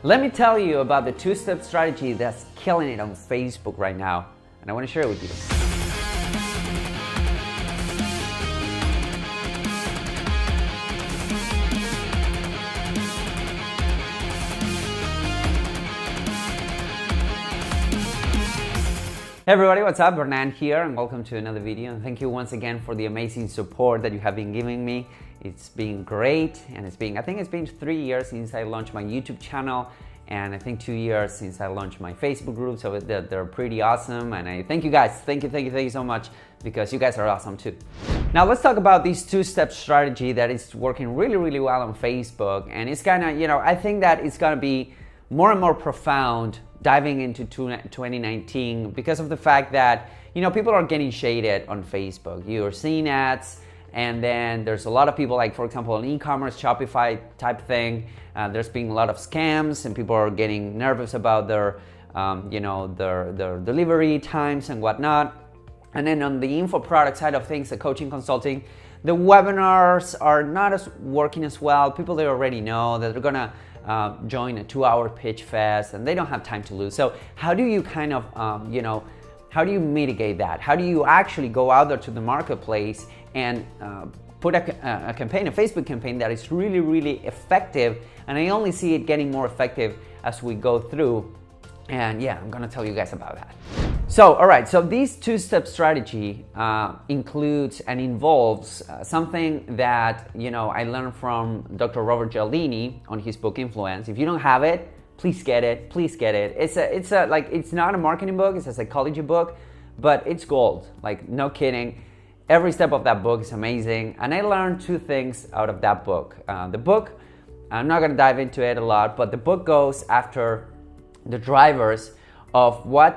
Let me tell you about the two-step strategy that's killing it on Facebook right now, and I want to share it with you. Hey everybody, what's up? Hernan here, and welcome to another video. And thank you once again for the amazing support that you have been giving me. It's been great, and I think it's been 3 years since I launched my YouTube channel, and I think 2 years since I launched my Facebook group. So they're pretty awesome, and I thank you guys. Thank you so much, because you guys are awesome too. Now let's talk about this two-step strategy that is working really well on Facebook, and it's kind of, I think that it's gonna be more and more profound diving into 2019 because of the fact that people are getting shaded on Facebook. You're seeing ads, and then there's a lot of people, like for example an e-commerce Shopify type thing, there's been a lot of scams, and people are getting nervous about their delivery times and whatnot. And then on the info product side of things, the coaching consulting, the webinars are not as working as well. People, they already know that they're gonna join a 2-hour pitch fest, and they don't have time to lose. So how do you kind of, how do you mitigate that? How do you actually go out there to the marketplace and put a campaign, a Facebook campaign that is really effective? And I only see it getting more effective as we go through. And yeah, I'm gonna tell you guys about that. So, all right, so this two-step strategy includes and involves something that, I learned from Dr. Robert Cialdini on his book Influence. If you don't have it, please get it, it's not a marketing book, it's a psychology book, but it's gold, like no kidding. Every step of that book is amazing, and I learned 2 things out of that book. The book, I'm not gonna dive into it a lot, but the book goes after the drivers of why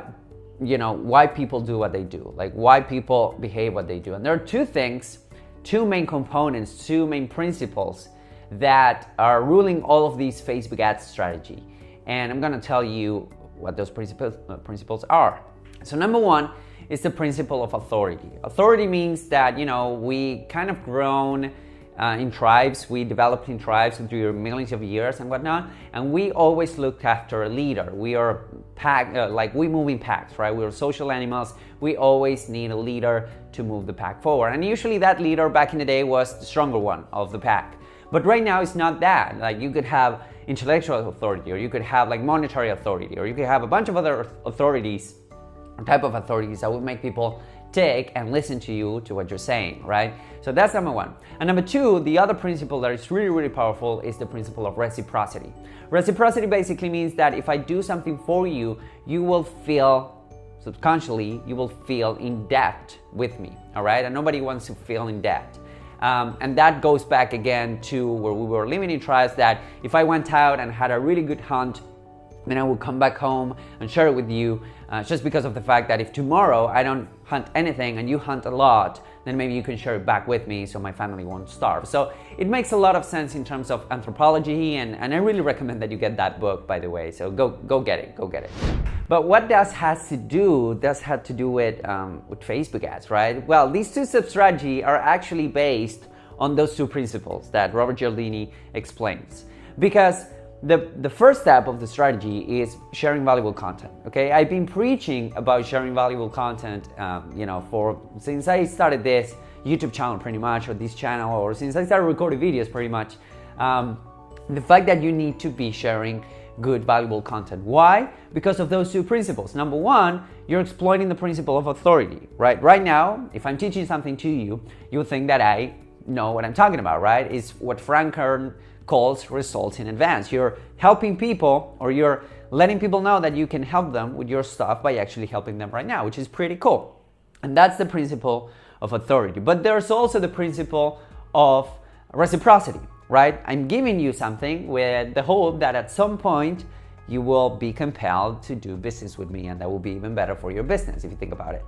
people do what they do, like why people behave what they do. And there are 2 things, 2 main components, 2 main principles that are ruling all of these Facebook ads strategy. And I'm gonna tell you what those principles are. So number 1 is the principle of authority. Authority means that, we kind of grown in tribes, we developed in tribes through millions of years and whatnot, and we always looked after a leader. We are pack, we move in packs, right? We're social animals. We always need a leader to move the pack forward, and usually that leader back in the day was the stronger one of the pack. But right now it's not that. Like, you could have intellectual authority, or you could have like monetary authority, or you could have a bunch of other authorities, or type of authorities that would make people take and listen to you, to what you're saying, right? So that's number 1. And number 2, the other principle that is really powerful is the principle of reciprocity. Reciprocity basically means that if I do something for you, you will feel, subconsciously, you will feel in debt with me, all right? And nobody wants to feel in debt. And that goes back again to where we were living in tribes, that if I went out and had a really good hunt, then I will come back home and share it with you, just because of the fact that if tomorrow I don't hunt anything and you hunt a lot, then maybe you can share it back with me so my family won't starve. So it makes a lot of sense in terms of anthropology, and I really recommend that you get that book, by the way. So go get it. But what does have to do with Facebook ads, right? Well, these two-step strategy are actually based on those 2 principles that Robert Cialdini explains. Because the first step of the strategy is sharing valuable content. Okay, I've been preaching about sharing valuable content, since I started this YouTube channel, pretty much, or this channel, or since I started recording videos, pretty much. The fact that you need to be sharing good, valuable content. Why? Because of those 2 principles. Number 1, you're exploiting the principle of authority, right? Right now, if I'm teaching something to you, you'll think that I know what I'm talking about, right? It's what Frank Hernan calls results in advance. You're helping people, or you're letting people know that you can help them with your stuff by actually helping them right now, which is pretty cool. And that's the principle of authority. But there's also the principle of reciprocity, right? I'm giving you something with the hope that at some point you will be compelled to do business with me, and that will be even better for your business if you think about it.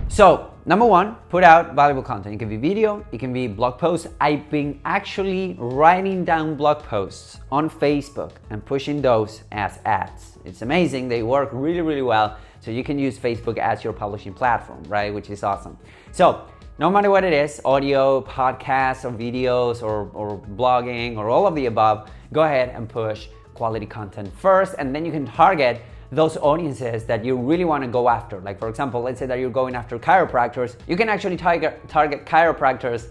So, number 1, put out valuable content. It can be video, it can be blog posts. I've been actually writing down blog posts on Facebook and pushing those as ads. It's amazing, they work really well. So you can use Facebook as your publishing platform, right? Which is awesome. So, no matter what it is, audio, podcasts, or videos, or blogging, or all of the above, go ahead and push quality content first, and then you can target those audiences that you really want to go after. Like for example, let's say that you're going after chiropractors. You can actually target chiropractors,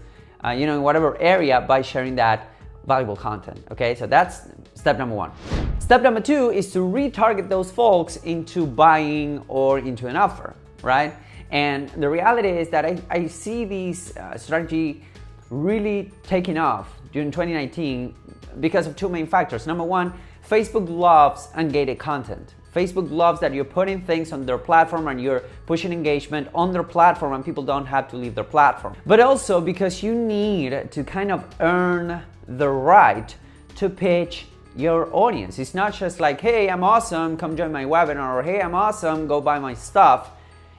in whatever area by sharing that valuable content. Okay, so that's step number one. Step number two is to retarget those folks into buying or into an offer, right? And the reality is that I see this strategy really taking off during 2019 because of two main factors. Number one, Facebook loves ungated content. Facebook loves that you're putting things on their platform and you're pushing engagement on their platform and people don't have to leave their platform. But also because you need to kind of earn the right to pitch your audience. It's not just like, hey, I'm awesome, come join my webinar, or hey, I'm awesome, go buy my stuff.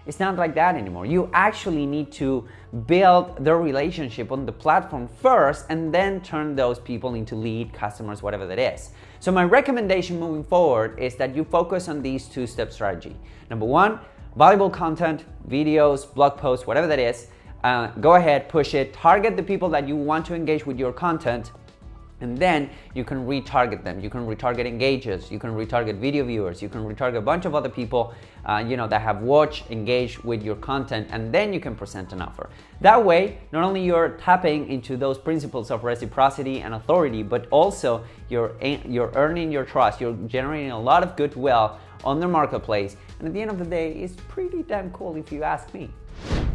It's not like that anymore. You actually need to build the relationship on the platform first and then turn those people into lead customers, whatever that is. So my recommendation moving forward is that you focus on these two-step strategy. Number one, valuable content, videos, blog posts, whatever that is. Go ahead, push it, target the people that you want to engage with your content, and then you can retarget them. You can retarget engagers, you can retarget video viewers, you can retarget a bunch of other people that have watched, engaged with your content, and then you can present an offer. That way, not only you're tapping into those principles of reciprocity and authority, but also you're earning your trust, you're generating a lot of goodwill on the marketplace, and at the end of the day, it's pretty damn cool if you ask me.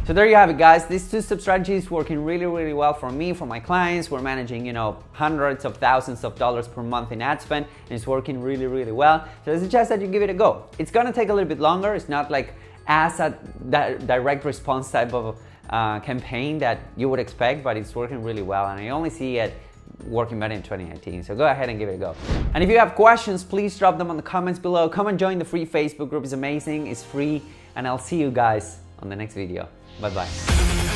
So there you have it, guys. This two-step strategy is working really, really well for me, for my clients. We're managing, hundreds of thousands of dollars per month in ad spend, and it's working really, really well. So I suggest that you give it a go. It's gonna take a little bit longer. It's not like as a direct response type of campaign that you would expect, but it's working really well, and I only see it working better in 2019. So go ahead and give it a go. And if you have questions, please drop them on the comments below. Come and join the free Facebook group. It's amazing, it's free, and I'll see you guys on the next video. Bye-bye.